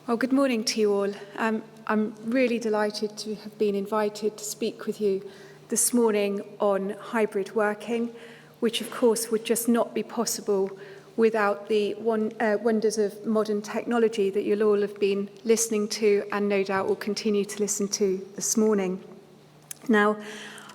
Well, good morning to you all. I'm really delighted to have been invited to speak with you this morning on hybrid working, which of course would just not be possible without the wonders of modern technology that you'll all have been listening to and no doubt will continue to listen to this morning. Now,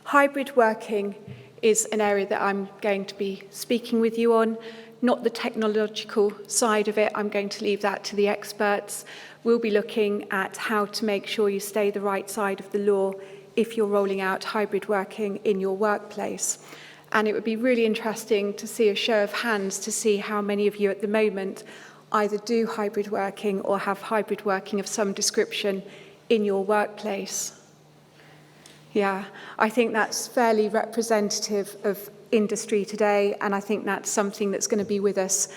hybrid working is an area that I'm going to be speaking with you on. Not the technological side of it, I'm going to leave that to the experts. We'll be looking at how to make sure you stay the right side of the law if you're rolling out hybrid working in your workplace. And it would be really interesting to see a show of hands to see how many of you at the moment either do hybrid working or have hybrid working of some description in your workplace. Yeah, I think that's fairly representative of industry today, and I think that's something that's going to be with us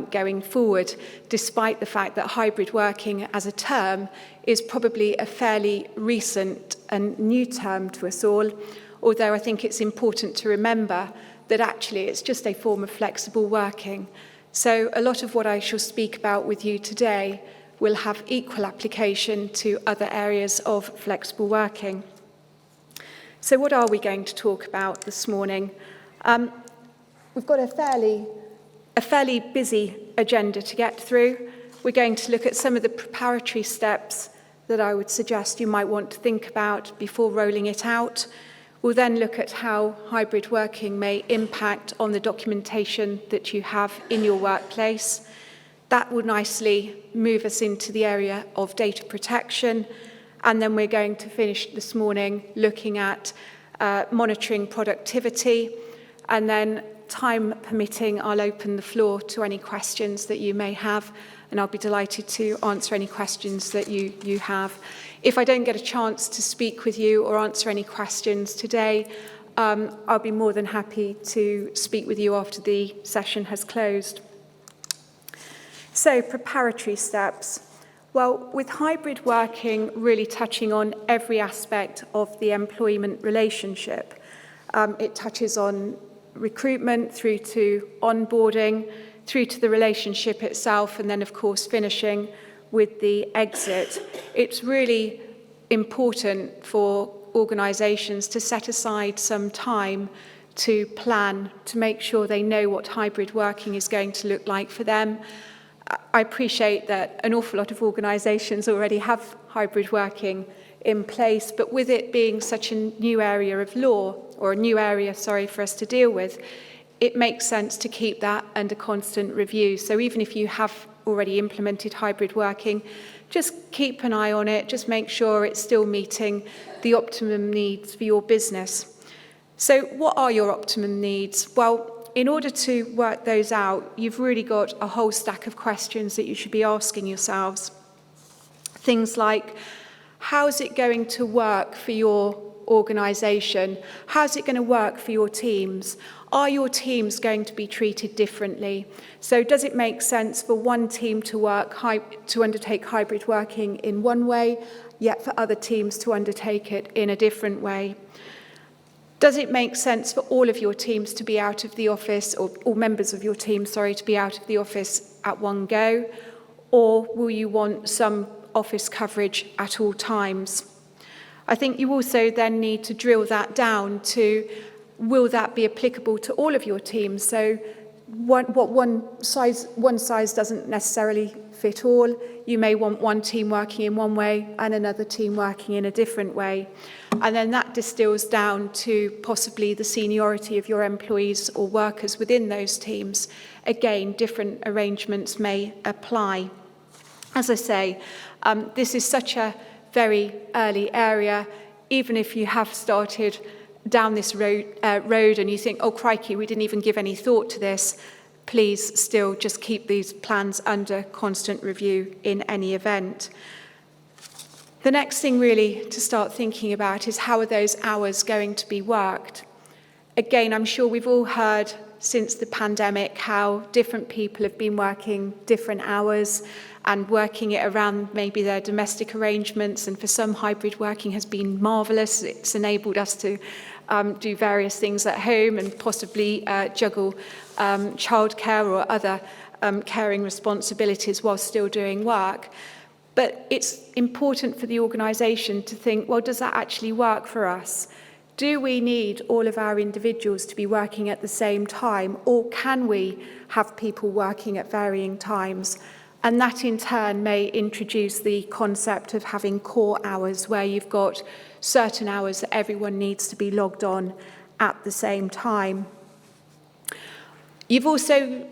going forward, despite the fact that hybrid working as a term is probably a fairly recent and new term to us all, although I think it's important to remember that actually it's just a form of flexible working. So a lot of what I shall speak about with you today will have equal application to other areas of flexible working. So what are we going to talk about this morning? We've got a fairly busy agenda to get through. We're going to look at some of the preparatory steps that I would suggest you might want to think about before rolling it out. We'll then look at how hybrid working may impact on the documentation that you have in your workplace. That will nicely move us into the area of data protection. And then we're going to finish this morning looking at monitoring productivity. And then, time permitting, I'll open the floor to any questions that you may have, and I'll be delighted to answer any questions that you have. If I don't get a chance to speak with you or answer any questions today, I'll be more than happy to speak with you after the session has closed. So, preparatory steps. Well, with hybrid working really touching on every aspect of the employment relationship, it touches on recruitment through to onboarding, through to the relationship itself, and then, of course, finishing with the exit. It's really important for organisations to set aside some time to plan, to make sure they know what hybrid working is going to look like for them. I appreciate that an awful lot of organisations already have hybrid working in place, but with it being such a new area of law, or a new area, for us to deal with, it makes sense to keep that under constant review. So even if you have already implemented hybrid working, just keep an eye on it, just make sure it's still meeting the optimum needs for your business. So what are your optimum needs? Well, in order to work those out, you've really got a whole stack of questions that you should be asking yourselves. Things like, how's it going to work for your organisation? How's it going to work for your teams? Are your teams going to be treated differently? So does it make sense for one team to undertake hybrid working in one way, yet for other teams to undertake it in a different way? Does it make sense for all of your teams to be out of the office, or all members of your team, to be out of the office at one go? Or will you want some office coverage at all times? I think you also then need to drill that down to, will that be applicable to all of your teams? So one size doesn't necessarily fit all. You may want one team working in one way and another team working in a different way. And then that distills down to possibly the seniority of your employees or workers within those teams. Again, different arrangements may apply. As I say, this is such a very early area. Even if you have started down this road and you think, oh crikey, we didn't even give any thought to this, please still just keep these plans under constant review in any event. The next thing really to start thinking about is, how are those hours going to be worked? Again, I'm sure we've all heard since the pandemic how different people have been working different hours and working it around maybe their domestic arrangements, and for some hybrid working has been marvellous. It's enabled us to do various things at home and possibly juggle childcare or other caring responsibilities while still doing work. But it's important for the organisation to think, well, does that actually work for us? Do we need all of our individuals to be working at the same time, or can we have people working at varying times? And that in turn may introduce the concept of having core hours, where you've got certain hours that everyone needs to be logged on at the same time. You've also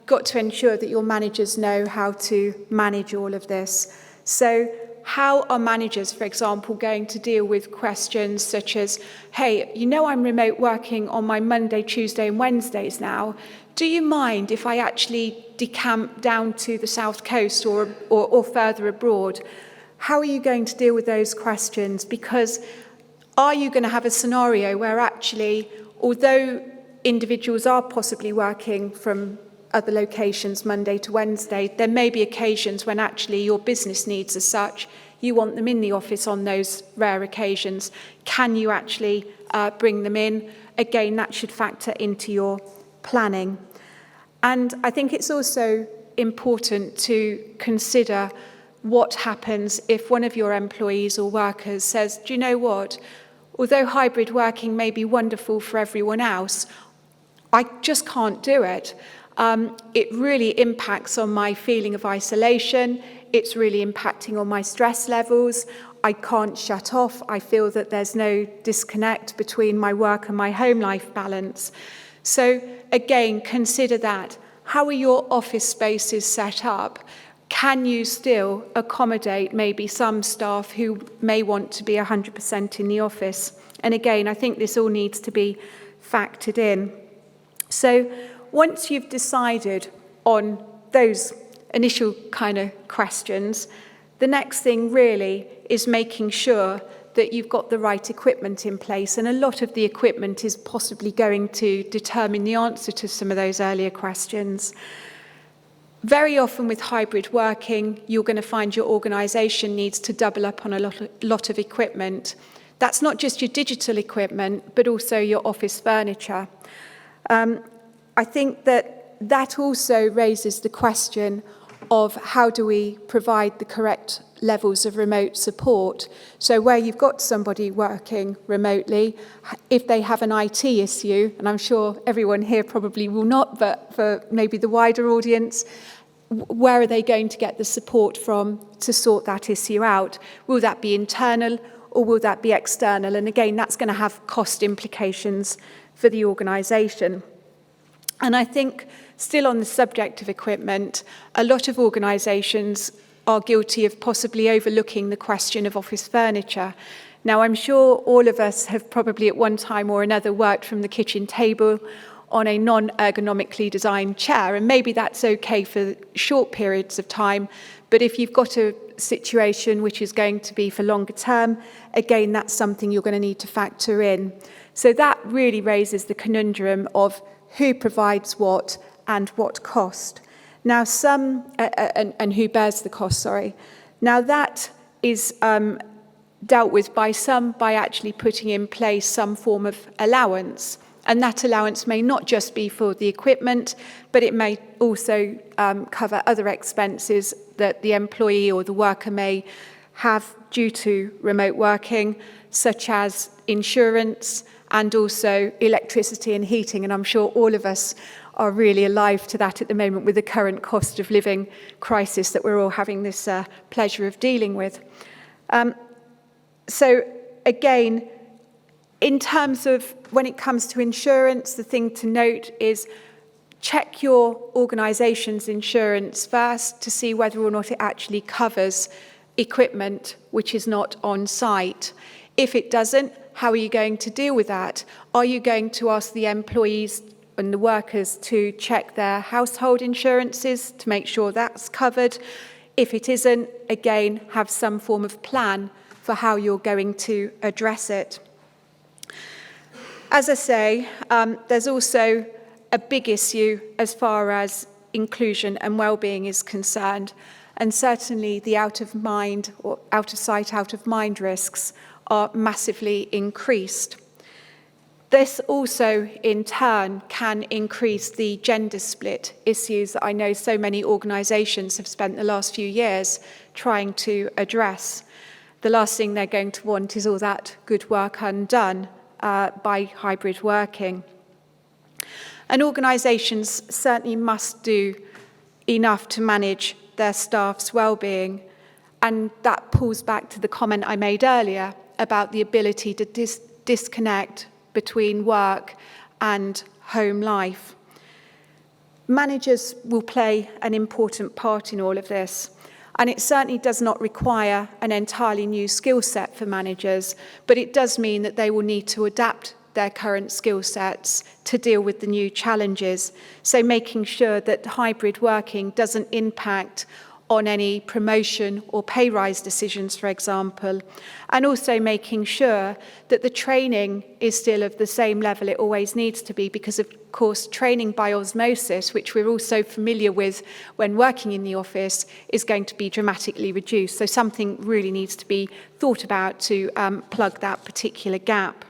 got to ensure that your managers know how to manage all of this. So how are managers, for example, going to deal with questions such as, hey, you know I'm remote working on my Monday, Tuesday and Wednesdays now. Do you mind if I actually decamp down to the South Coast or further abroad? How are you going to deal with those questions? Because are you going to have a scenario where actually, although individuals are possibly working from other locations Monday to Wednesday, there may be occasions when actually your business needs as such, you want them in the office on those rare occasions. Can you actually bring them in? Again, that should factor into your planning. And I think it's also important to consider what happens if one of your employees or workers says, do you know what? Although hybrid working may be wonderful for everyone else, I just can't do it. It really impacts on my feeling of isolation. It's really impacting on my stress levels. I can't shut off. I feel that there's no disconnect between my work and my home life balance. So again, consider that. How are your office spaces set up? Can you still accommodate maybe some staff who may want to be 100% in the office? And again, I think this all needs to be factored in. So once you've decided on those initial kind of questions, the next thing really is making sure that you've got the right equipment in place. And a lot of the equipment is possibly going to determine the answer to some of those earlier questions. Very often with hybrid working, you're going to find your organisation needs to double up on a lot of equipment. That's not just your digital equipment, but also your office furniture. I think that also raises the question of how do we provide the correct levels of remote support. So where you've got somebody working remotely, if they have an IT issue, and I'm sure everyone here probably will not, but for maybe the wider audience, where are they going to get the support from to sort that issue out? Will that be internal or will that be external? And again, that's going to have cost implications for the organisation. And I think, still on the subject of equipment, a lot of organisations are guilty of possibly overlooking the question of office furniture. Now, I'm sure all of us have probably at one time or another worked from the kitchen table on a non-ergonomically designed chair, and maybe that's okay for short periods of time, but if you've got a situation which is going to be for longer term, again, that's something you're going to need to factor in. So that really raises the conundrum of who provides what and what cost. Now and who bears the cost, sorry. Now that is dealt with by some by actually putting in place some form of allowance. And that allowance may not just be for the equipment, but it may also cover other expenses that the employee or the worker may have due to remote working, such as insurance and also electricity and heating. And I'm sure all of us are really alive to that at the moment with the current cost of living crisis that we're all having this pleasure of dealing with. So again, in terms of when it comes to insurance, the thing to note is check your organisation's insurance first to see whether or not it actually covers equipment which is not on site. If it doesn't, how are you going to deal with that? Are you going to ask the employees and the workers to check their household insurances to make sure that's covered? If it isn't, again, have some form of plan for how you're going to address it. As I say, there's also a big issue as far as inclusion and well-being is concerned, and certainly the out of mind or out of sight, out of mind risks are massively increased. This also, in turn, can increase the gender split issues that I know so many organisations have spent the last few years trying to address. The last thing they're going to want is all that good work undone by hybrid working. And organisations certainly must do enough to manage their staff's well-being, and that pulls back to the comment I made earlier about the ability to disconnect between work and home life. Managers will play an important part in all of this, and it certainly does not require an entirely new skill set for managers, but it does mean that they will need to adapt their current skill sets to deal with the new challenges. So making sure that hybrid working doesn't impact on any promotion or pay rise decisions, for example, and also making sure that the training is still of the same level it always needs to be, because of course training by osmosis, which we're all so familiar with when working in the office, is going to be dramatically reduced. So something really needs to be thought about to plug that particular gap.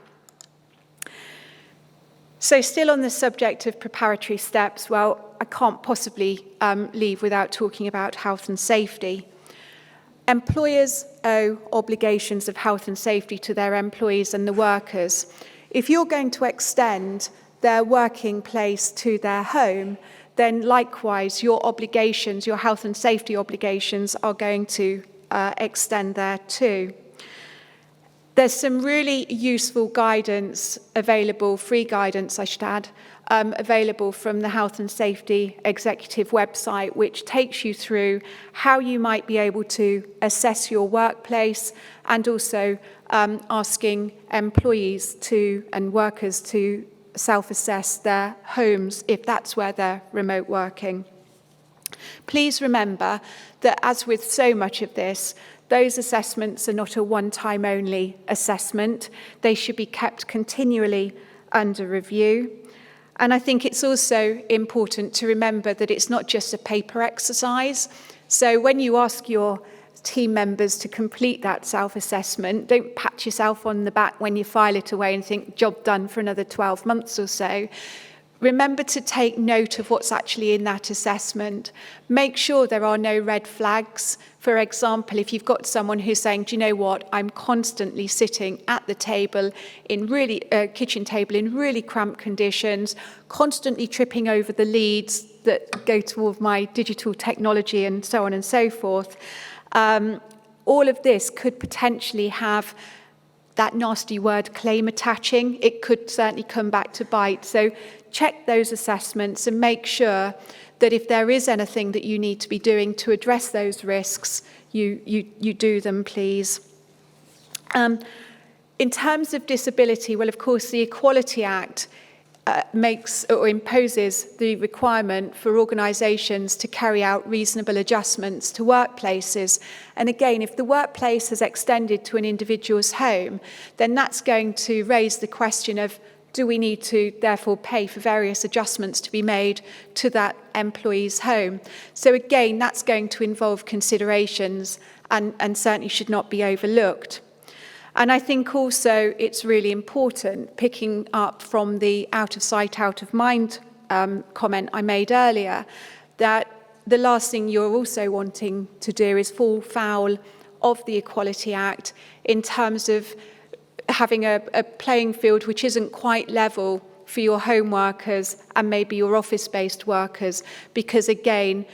So still on the subject of preparatory steps, well, I can't possibly leave without talking about health and safety. Employers owe obligations of health and safety to their employees and the workers. If you're going to extend their working place to their home, then likewise your obligations, your health and safety obligations, are going to extend there too. There's some really useful guidance available, free guidance I should add, available from the Health and Safety Executive website, which takes you through how you might be able to assess your workplace, and also asking employees and workers to self-assess their homes if that's where they're remote working. Please remember that, as with so much of this, those assessments are not a one-time only assessment. They should be kept continually under review. And I think it's also important to remember that it's not just a paper exercise. So when you ask your team members to complete that self-assessment, don't pat yourself on the back when you file it away and think, job done for another 12 months or so. Remember to take note of what's actually in that assessment. Make sure there are no red flags. For example, if you've got someone who's saying, do you know what, I'm constantly sitting at the table, kitchen table in really cramped conditions, constantly tripping over the leads that go toward my digital technology and so on and so forth. All of this could potentially have that nasty word claim attaching. It could certainly come back to bite. So check those assessments and make sure that if there is anything that you need to be doing to address those risks, you do them, please. In terms of disability, well, of course, the Equality Act makes or imposes the requirement for organisations to carry out reasonable adjustments to workplaces. And again, if the workplace has extended to an individual's home, then that's going to raise the question of, do we need to therefore pay for various adjustments to be made to that employee's home? So again, that's going to involve considerations and certainly should not be overlooked. And I think also it's really important, picking up from the out of sight, out of mind comment I made earlier, that the last thing you're also wanting to do is fall foul of the Equality Act in terms of having a playing field which isn't quite level for your home workers and maybe your office-based workers, because again,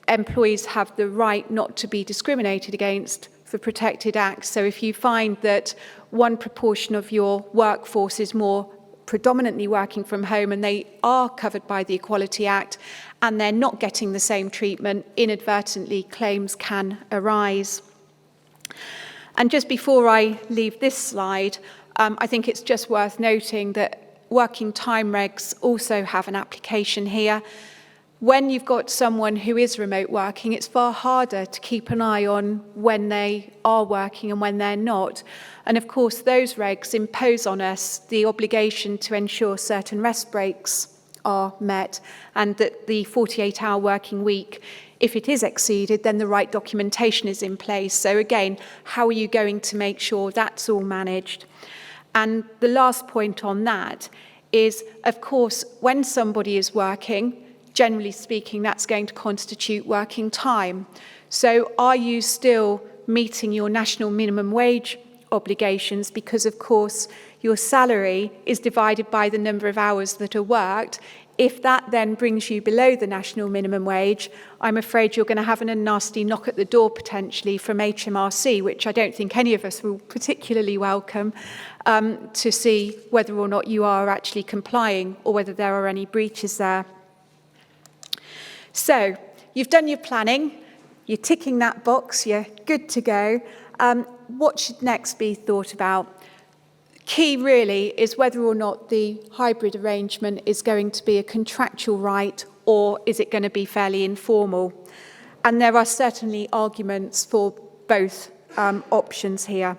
employees have the right not to be discriminated against for protected acts. So if you find that one proportion of your workforce is more predominantly working from home and they are covered by the Equality Act and they're not getting the same treatment, inadvertently claims can arise. And just before I leave this slide, I think it's just worth noting that working time regs also have an application here. When you've got someone who is remote working, it's far harder to keep an eye on when they are working and when they're not. And of course, those regs impose on us the obligation to ensure certain rest breaks are met and that the 48-hour working week, if it is exceeded, then the right documentation is in place. So again, how are you going to make sure that's all managed? And the last point on that is, of course, when somebody is working, generally speaking, that's going to constitute working time. So are you still meeting your national minimum wage obligations? Because, of course, your salary is divided by the number of hours that are worked. If that then brings you below the national minimum wage, I'm afraid you're going to have a nasty knock at the door potentially from HMRC, which I don't think any of us will particularly welcome, to see whether or not you are actually complying or whether there are any breaches there. So you've done your planning, you're ticking that box, you're good to go. What should next be thought about? Key really is whether or not the hybrid arrangement is going to be a contractual right or is it going to be fairly informal. And there are certainly arguments for both options here.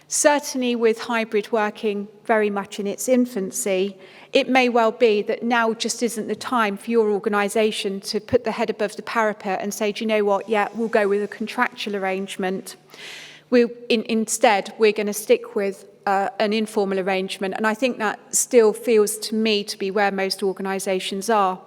Certainly with hybrid working very much in its infancy, it may well be that now just isn't the time for your organisation to put the head above the parapet and say, do you know what, yeah, we'll go with a contractual arrangement. Instead, we're going to stick with an informal arrangement, and I think that still feels to me to be where most organisations are.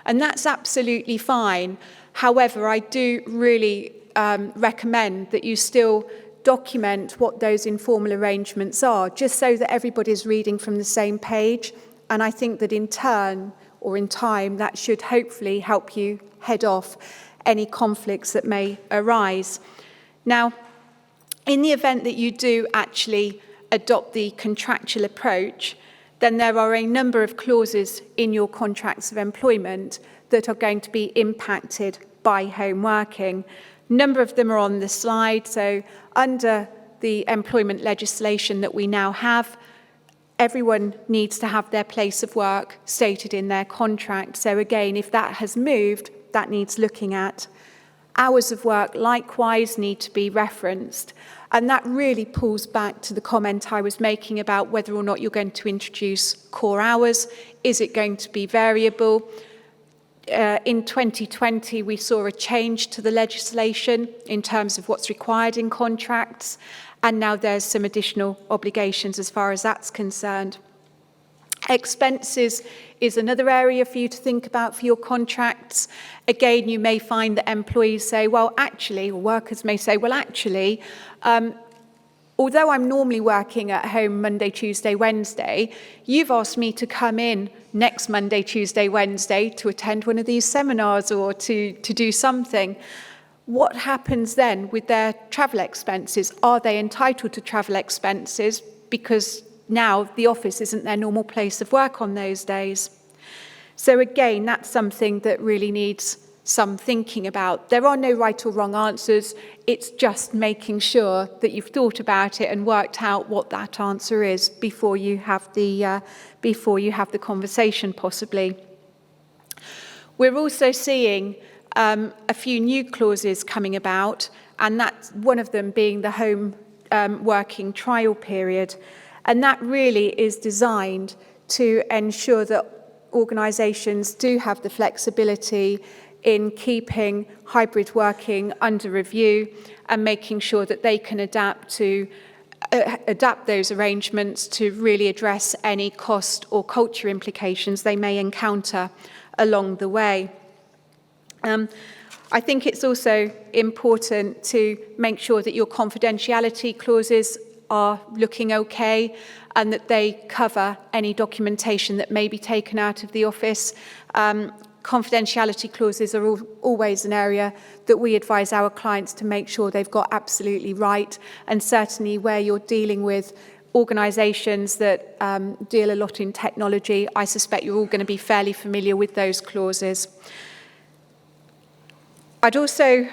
And that's absolutely fine. However, I do really recommend that you still document what those informal arrangements are, just so that everybody's reading from the same page. And I think that in turn, or in time, that should hopefully help you head off any conflicts that may arise. Now, in the event that you do actually adopt the contractual approach, then there are a number of clauses in your contracts of employment that are going to be impacted by home working. A number of them are on the slide. So under the employment legislation that we now have, everyone needs to have their place of work stated in their contract. So again, if that has moved, that needs looking at. Hours of work likewise need to be referenced. And that really pulls back to the comment I was making about whether or not you're going to introduce core hours. Is it going to be variable? In 2020, we saw a change to the legislation in terms of what's required in contracts. And now there's some additional obligations as far as that's concerned. Expenses is another area for you to think about for your contracts. Again, you may find that employees say, well, actually, or workers may say, well, actually, although I'm normally working at home Monday, Tuesday, Wednesday, you've asked me to come in next Monday, Tuesday, Wednesday to attend one of these seminars or to do something. What happens then with their travel expenses? Are they entitled to travel expenses because now the office isn't their normal place of work on those days? So again, that's something that really needs some thinking about. There are no right or wrong answers. It's just making sure that you've thought about it and worked out what that answer is before you have the conversation, possibly. We're also seeing a few new clauses coming about, and that's one of them being the home working trial period. And that really is designed to ensure that organisations do have the flexibility in keeping hybrid working under review and making sure that they can adapt those arrangements to really address any cost or culture implications they may encounter along the way. I think it's also important to make sure that your confidentiality clauses are looking okay and that they cover any documentation that may be taken out of the office. Confidentiality clauses are always an area that we advise our clients to make sure they've got absolutely right, and certainly where you're dealing with organisations that deal a lot in technology, I suspect you're all going to be fairly familiar with those clauses. I'd also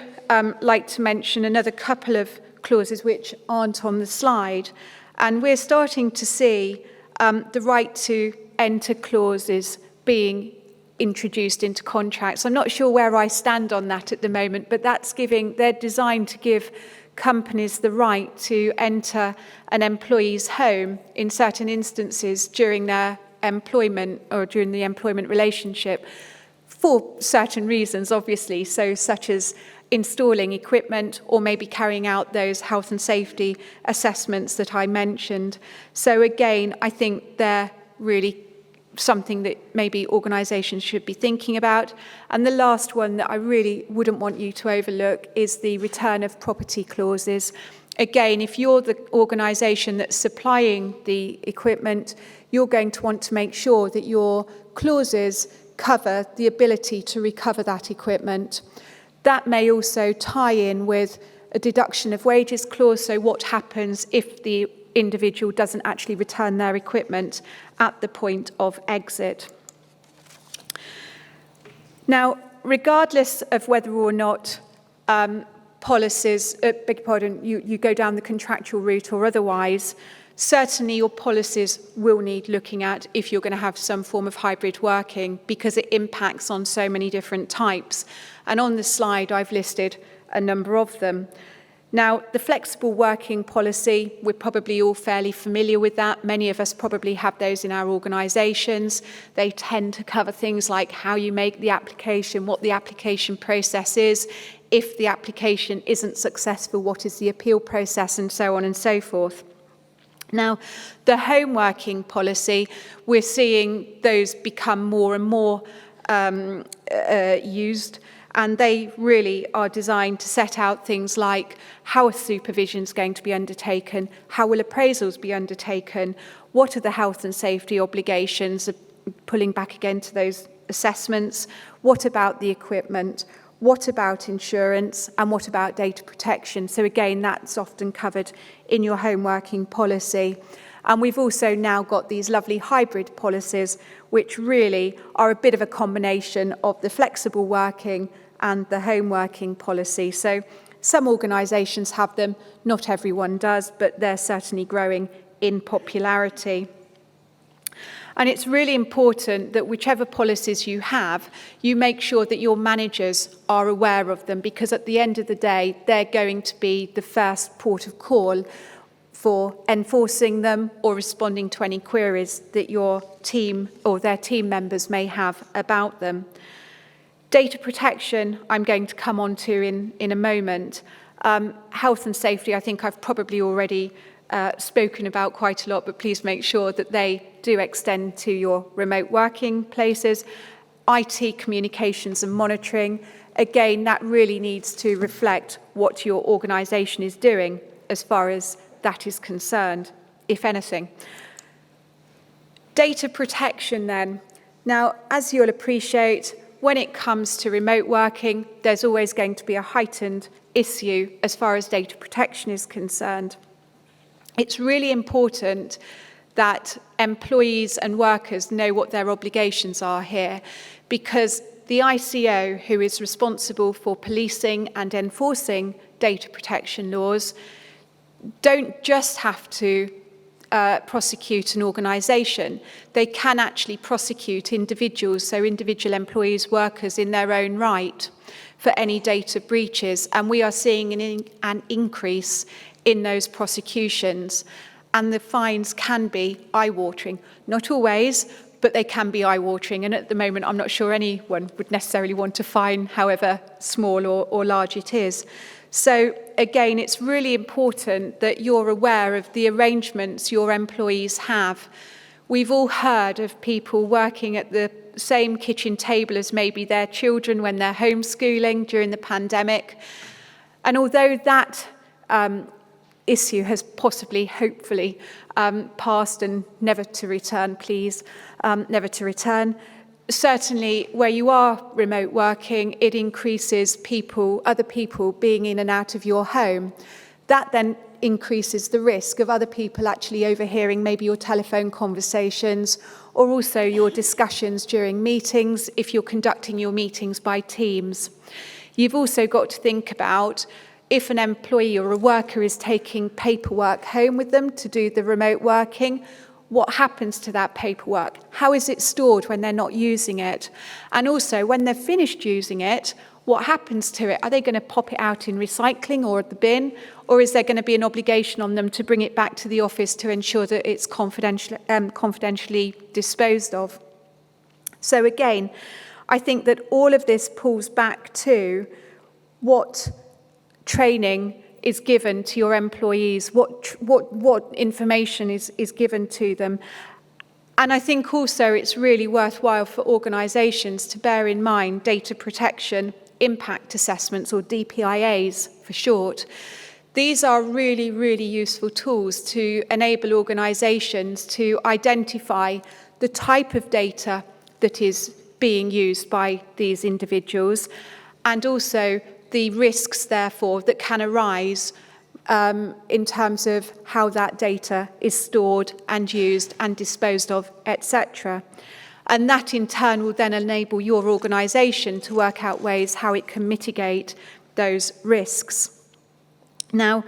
like to mention another couple of clauses which aren't on the slide, and we're starting to see the right to enter clauses being introduced into contracts. I'm not sure where I stand on that at the moment, but they're designed to give companies the right to enter an employee's home in certain instances during their employment or during the employment relationship for certain reasons, obviously, so such as installing equipment or maybe carrying out those health and safety assessments that I mentioned. So again, I think they're really something that maybe organisations should be thinking about. And the last one that I really wouldn't want you to overlook is the return of property clauses. Again, if you're the organisation that's supplying the equipment, you're going to want to make sure that your clauses cover the ability to recover that equipment. That may also tie in with a deduction of wages clause, so what happens if the individual doesn't actually return their equipment at the point of exit. Now, regardless of whether or not policies, you go down the contractual route or otherwise, certainly your policies will need looking at if you're going to have some form of hybrid working, because it impacts on so many different types. And on the slide, I've listed a number of them. Now, the flexible working policy, we're probably all fairly familiar with that. Many of us probably have those in our organisations. They tend to cover things like how you make the application, what the application process is, if the application isn't successful, what is the appeal process, and so on and so forth. Now, the home working policy, we're seeing those become more and more used, and they really are designed to set out things like how are supervisions going to be undertaken, how will appraisals be undertaken, what are the health and safety obligations, pulling back again to those assessments, what about the equipment, what about insurance, and what about data protection. So again, that's often covered in your home working policy. And we've also now got these lovely hybrid policies, which really are a bit of a combination of the flexible working and the home working policy. So some organisations have them, not everyone does, but they're certainly growing in popularity. And it's really important that whichever policies you have, you make sure that your managers are aware of them, because at the end of the day, they're going to be the first port of call for enforcing them or responding to any queries that your team or their team members may have about them. Data protection, I'm going to come on to in a moment. Health and safety, I think I've probably already spoken about quite a lot, but please make sure that they do extend to your remote working places. IT, communications and monitoring, again, that really needs to reflect what your organisation is doing as far as that is concerned, if anything. Data protection then. Now, as you'll appreciate, when it comes to remote working, there's always going to be a heightened issue as far as data protection is concerned. It's really important that employees and workers know what their obligations are here, because the ICO, who is responsible for policing and enforcing data protection laws, don't just have to prosecute an organisation. They can actually prosecute individuals, so individual employees, workers in their own right, for any data breaches. And we are seeing an increase in those prosecutions. And the fines can be eye-watering. Not always, but they can be eye-watering. And at the moment, I'm not sure anyone would necessarily want to fine, however small or large it is. So again, it's really important that you're aware of the arrangements your employees have. We've all heard of people working at the same kitchen table as maybe their children when they're homeschooling during the pandemic. And although that issue has possibly, hopefully, passed and never to return, please, never to return, certainly where you are remote working, it increases other people being in and out of your home. That then increases the risk of other people actually overhearing maybe your telephone conversations or also your discussions during meetings if you're conducting your meetings by Teams. You've also got to think about if an employee or a worker is taking paperwork home with them to do the remote working, what happens to that paperwork? How is it stored when they're not using it? And also, when they're finished using it, what happens to it? Are they going to pop it out in recycling or at the bin? Or is there going to be an obligation on them to bring it back to the office to ensure that it's confidentially disposed of? So again, I think that all of this pulls back to what training is given to your employees, what information is given to them. And I think also it's really worthwhile for organisations to bear in mind data protection impact assessments, or DPIAs for short. These are really, really useful tools to enable organisations to identify the type of data that is being used by these individuals, and also the risks, therefore, that can arise in terms of how that data is stored and used and disposed of, etc. And that in turn will then enable your organisation to work out ways how it can mitigate those risks. Now,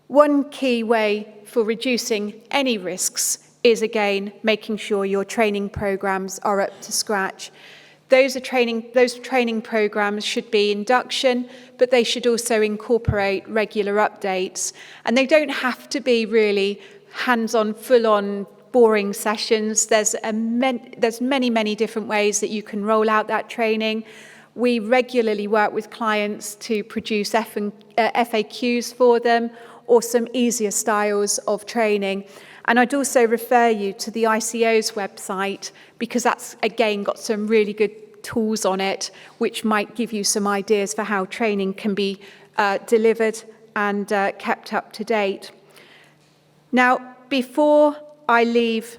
one key way for reducing any risks is, again, making sure your training programmes are up to scratch. Those training programmes should be induction, but they should also incorporate regular updates. And they don't have to be really hands-on, full-on, boring sessions. There's many different ways that you can roll out that training. We regularly work with clients to produce FAQs for them, or some easier styles of training. And I'd also refer you to the ICO's website, because that's, again, got some really good tools on it, which might give you some ideas for how training can be delivered and kept up to date. Now, before I leave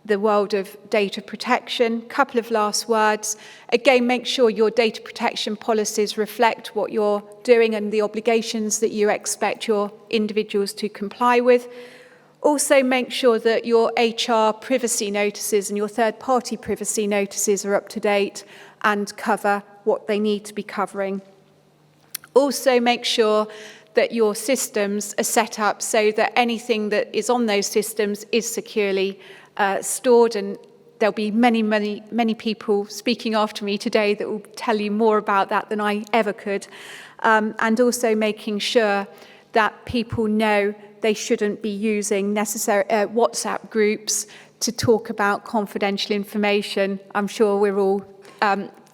the world of data protection, a couple of last words. Again, make sure your data protection policies reflect what you're doing and the obligations that you expect your individuals to comply with. Also, make sure that your HR privacy notices and your third-party privacy notices are up to date and cover what they need to be covering. Also, make sure that your systems are set up so that anything that is on those systems is securely stored, and there'll be many people speaking after me today that will tell you more about that than I ever could. And also making sure that people know they shouldn't be using necessary WhatsApp groups to talk about confidential information. I'm sure we're all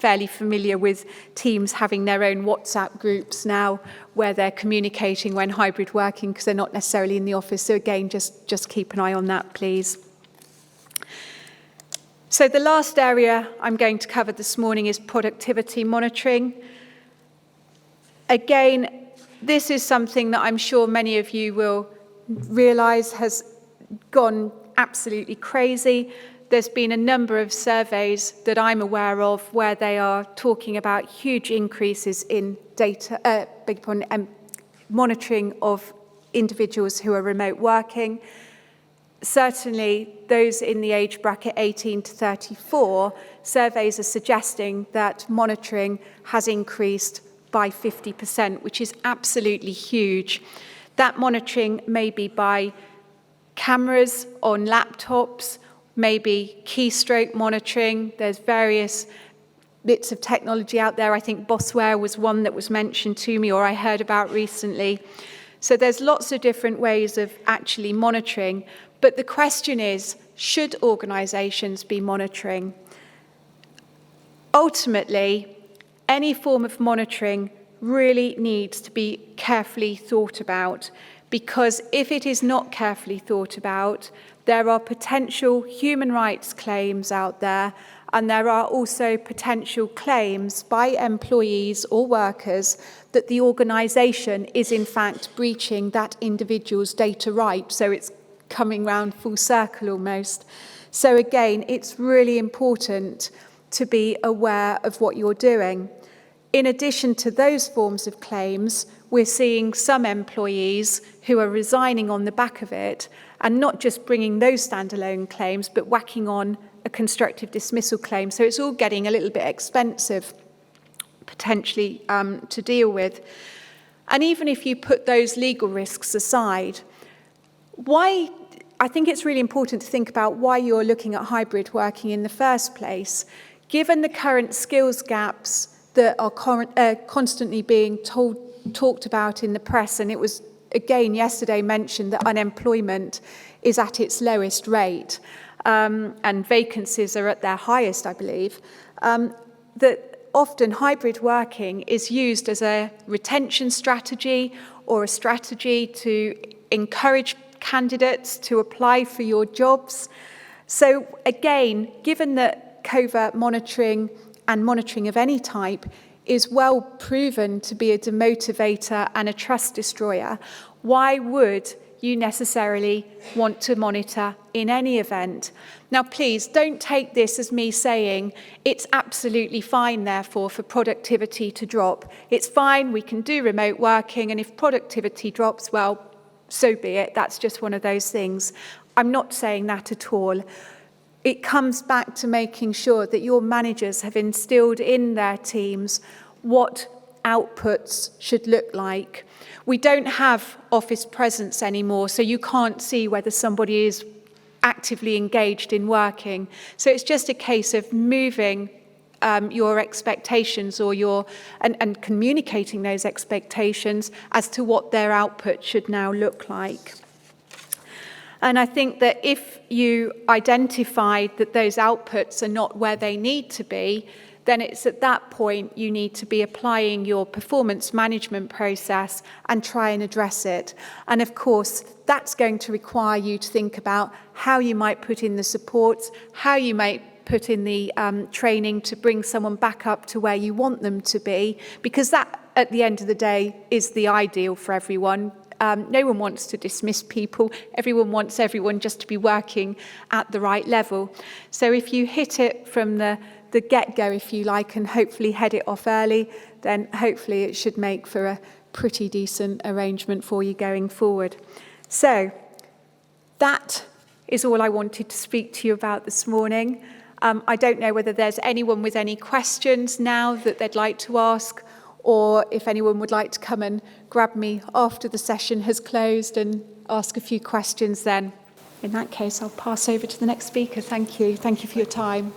fairly familiar with teams having their own WhatsApp groups now where they're communicating when hybrid working because they're not necessarily in the office. So again, just keep an eye on that, please. So the last area I'm going to cover this morning is productivity monitoring. Again, this is something that I'm sure many of you will realise has gone absolutely crazy. There's been a number of surveys that I'm aware of where they are talking about huge increases in data, monitoring of individuals who are remote working. Certainly, those in the age bracket 18 to 34, surveys are suggesting that monitoring has increased by 50%, which is absolutely huge. That monitoring may be by cameras on laptops, maybe keystroke monitoring. There's various bits of technology out there. I think Bossware was one that was mentioned to me or I heard about recently. So there's lots of different ways of actually monitoring. But the question is, should organisations be monitoring? Ultimately, any form of monitoring really needs to be carefully thought about, because if it is not carefully thought about, there are potential human rights claims out there, and there are also potential claims by employees or workers that the organisation is in fact breaching that individual's data right. So it's coming round full circle almost. So again, it's really important to be aware of what you're doing. In addition to those forms of claims, we're seeing some employees who are resigning on the back of it, and not just bringing those standalone claims, but whacking on a constructive dismissal claim. So it's all getting a little bit expensive, potentially, to deal with. And even if you put those legal risks aside, I think it's really important to think about why you're looking at hybrid working in the first place. Given the current skills gaps that are constantly being talked about in the press, and it was again yesterday mentioned that unemployment is at its lowest rate and vacancies are at their highest, I believe, that often hybrid working is used as a retention strategy or a strategy to encourage candidates to apply for your jobs. So again, given that covert monitoring and monitoring of any type is well proven to be a demotivator and a trust destroyer, why would you necessarily want to monitor in any event? Now, please don't take this as me saying it's absolutely fine, therefore, for productivity to drop. It's fine, we can do remote working, and if productivity drops, well, so be it. That's just one of those things. I'm not saying that at all. It comes back to making sure that your managers have instilled in their teams what outputs should look like. We don't have office presence anymore, so you can't see whether somebody is actively engaged in working. So it's just a case of moving your expectations or and communicating those expectations as to what their output should now look like. And I think that if you identified that those outputs are not where they need to be, then it's at that point you need to be applying your performance management process and try and address it. And of course, that's going to require you to think about how you might put in the supports, how you might put in the training to bring someone back up to where you want them to be, because that, at the end of the day, is the ideal for everyone. No one wants to dismiss people. Everyone wants everyone just to be working at the right level. So if you hit it from the get-go, if you like, and hopefully head it off early, then hopefully it should make for a pretty decent arrangement for you going forward. So that is all I wanted to speak to you about this morning. I don't know whether there's anyone with any questions now that they'd like to ask, or if anyone would like to come and grab me after the session has closed and ask a few questions then. In that case, I'll pass over to the next speaker. Thank you. Thank you for your time.